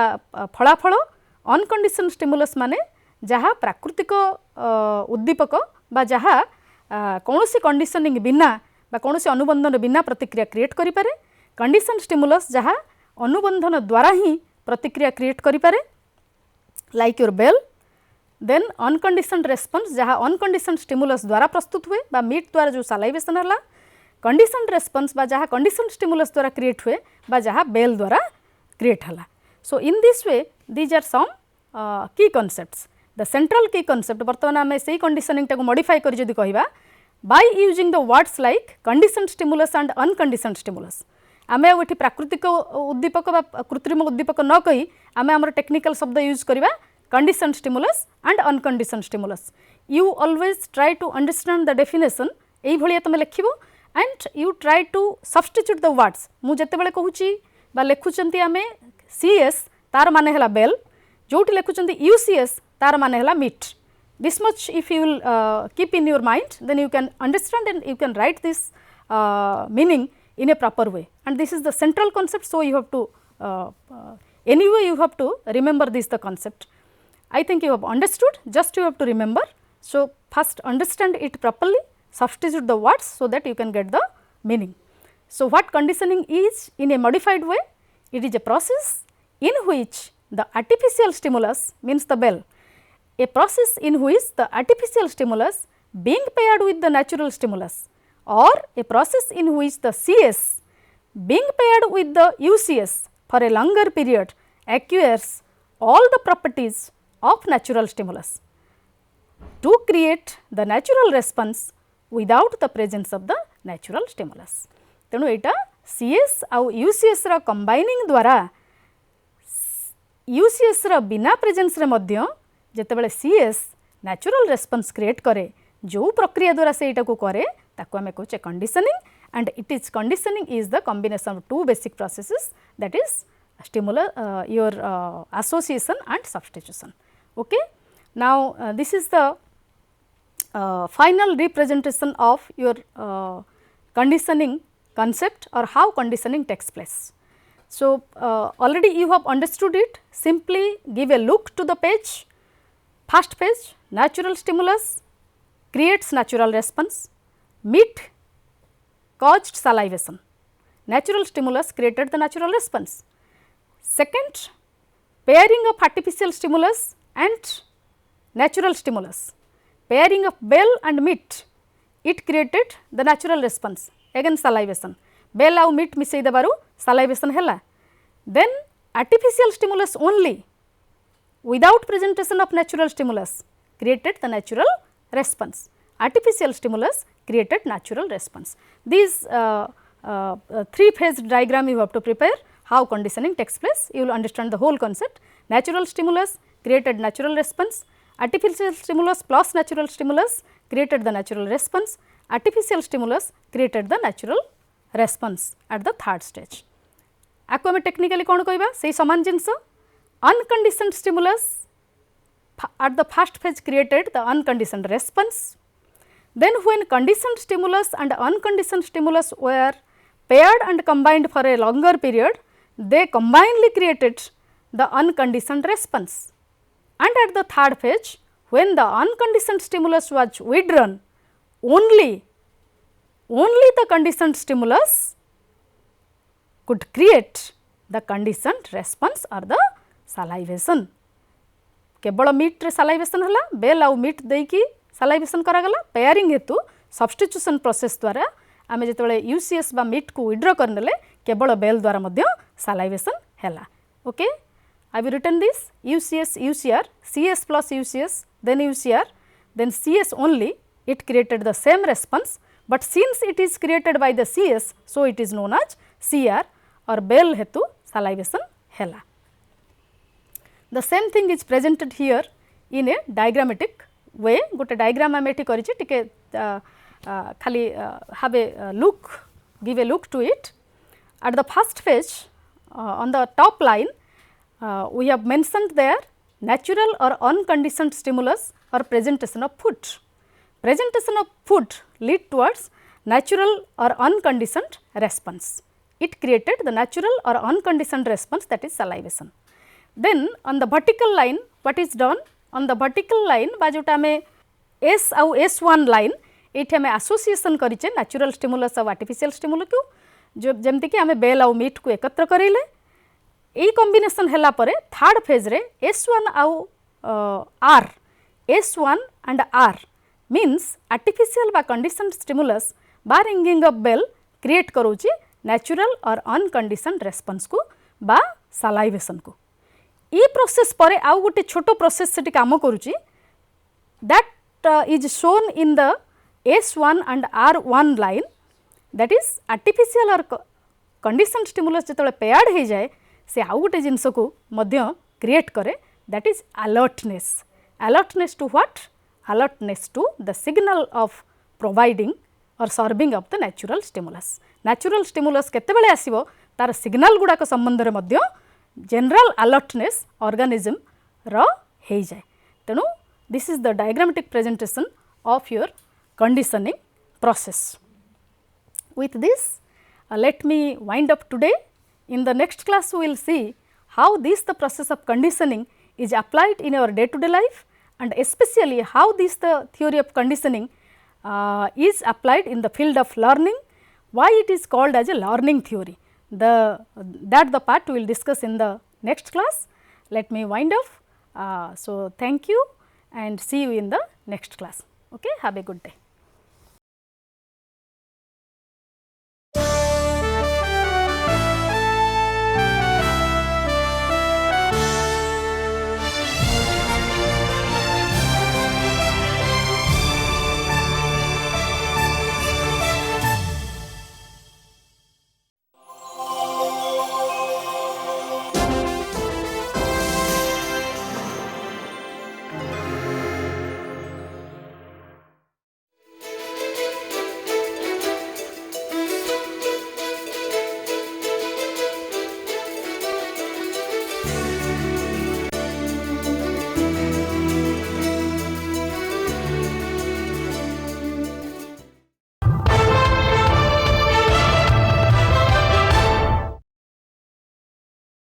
S1: फलाफल। अनकंडीशनड स्टिमुलस माने जहाँ प्राकृतिक उद्दीपक बा जहाँ कौन सी कंडीशनिंग बिना बा कौन सी अनुबंधन बिना प्रतिक्रिया क्रिएट करि पारे। कंडीशनड स्टिमुलस जहाँ अनुबंधन द्वारा ही प्रतिक्रिया क्रिएट करि पारे, like your bell. Then unconditioned response जहाँ अनकंडीशनड स्टिमुलस द्वारा प्रस्तुत हुए बा मीट द्वारा जो सलाइवेशन है। कंडीशनड रेस्पॉन्स बा जहाँ कंडीशनड स्टिमुलस द्वारा क्रिएट हुए बा जहाँ बेल द्वारा क्रिएट है। So in this way these are some key concepts. The central key concept बर्तमान आम से कंडीशनिंग टाको मॉडिफाई कर जदि कहबा by using the words like conditioned stimulus and unconditioned stimulus. आम ये प्राकृतिक उद्दीपक बा कृत्रिम उद्दीपक न कही आम आम टेक्निकल शब्द यूज करवा conditioned stimulus and unconditioned stimulus. You always try to understand the definition यही भाया तुम लिख and you try to substitute the words. मुझे कहूँ बा लिखुंट आम सीएस तार माने है बेल, जो लिखुंट यूसीएस तार माने है meat. This much if you will keep in your mind then you can understand and you can write this meaning in a proper way, and this is the central concept. So you have to anyway you have to remember this the concept. I think you have understood, just you have to remember. So first understand it properly, substitute the words so that you can get the meaning. So, what conditioning is in a modified way? It is a process in which the artificial stimulus, means the bell, a process in which the artificial stimulus being paired with the natural stimulus, or a process in which the CS being paired with the UCS for a longer period acquires all the properties of natural stimulus to create the natural response without the presence of the natural stimulus. तेणु एटा CS आउ UCS रा combining द्वारा UCS रा बिना presence रे मध्य जेतेबेले CS natural response create करे जो प्रक्रिया द्वारा से एटा को करे ताको हमें कहूचे conditioning and it is conditioning is the combination of two basic processes that is stimulus your association and substitution. Okay, now this is the final representation of your conditioning concept or how conditioning takes place. So, already you have understood it. Simply give a look to the page. First page, natural stimulus creates natural response. Meat caused salivation. Natural stimulus created the natural response. Second, pairing of artificial stimulus and natural stimulus. Pairing of bell and meat, it created the natural response, again salivation. Bell ଆଉ meat ମିଶେଇ ଦେବାରୁ salivation ହେଲା. Then artificial stimulus only without presentation of natural stimulus created the natural response. Artificial stimulus created natural response. These three phase diagram you have to prepare. How conditioning takes place, you will understand the whole concept. Natural stimulus created natural response. Artificial stimulus plus natural stimulus created the natural response. Artificial stimulus created the natural response at the third stage. आपको हमें technically कौन कहबा से समान जिनस unconditioned stimulus at the first phase created the unconditioned response. Then when conditioned stimulus and unconditioned stimulus were paired and combined for a longer period, they combinedly created the unconditioned response. And at the third phase, when the unconditioned stimulus was withdrawn, only the conditioned stimulus could create the conditioned response or the salivation. केवल meet रे salivation हला, bell आउ meet देकी salivation करागला. Pairing हेतु substitution process द्वारा आमे जेतेबेले UCS बा meet को withdraw करनेले केवल बेल द्वारा मध्य salivation हला. Okay, I will written this UCS UCR, CS plus UCS, then UCR, then CS only, it created the same response, but since it is created by the CS, so it is known as CR or bell hetu salivation hela. The same thing is presented here in a diagrammatic way. Gote diagram ame eti karichi, tike khali have a look, give a look to it. At the first phase, on the top line, we have mentioned there natural or unconditioned stimulus or presentation of food. Presentation of food lead towards natural or unconditioned response. It created the natural or unconditioned response, that is salivation. Then on the vertical line, what is done? On the vertical line बा जोटा में S आउ S1 line एठी हमें association करिचे natural stimulus और artificial stimulus को, जो जेमति कि हमें बेल आउ मीट को एकत्र करेले. এই কম্বিনেশন হেলা পরে থার্ড ফেজ রে S1 আউ R, S1 and R means artificial বা conditioned stimulus বা ringing of bell create करूची natural or unconditioned response को बा salivation को. ई प्रोसेस परे आउ गोटे छोटो प्रोसेस सेठी काम करूची that is shown in the S1 and R1 line, that is artificial or conditioned stimulus जेतबेले पेयर्ड हे जाए से आउ गोटे जिनस को मध्य क्रिएट करे, that is alertness. Alertness to what? Alertness to the signal of providing और serving of the natural stimulus. Natural stimulus केतेबेले आसीबो तार सिग्नल गुडाक संबंध रे मध्य जनरल अलर्टनेस ऑर्गेनिज्म रो हे जाए. तेणु this is the diagrammatic presentation of your conditioning process. With this let me wind up today. In the next class, we will see how this the process of conditioning is applied in our day to day life, and especially how this the theory of conditioning is applied in the field of learning why it is called as a learning theory. The part we will discuss in the next class. Let me wind up. So, thank you and see you in the next class. Okay, have a good day.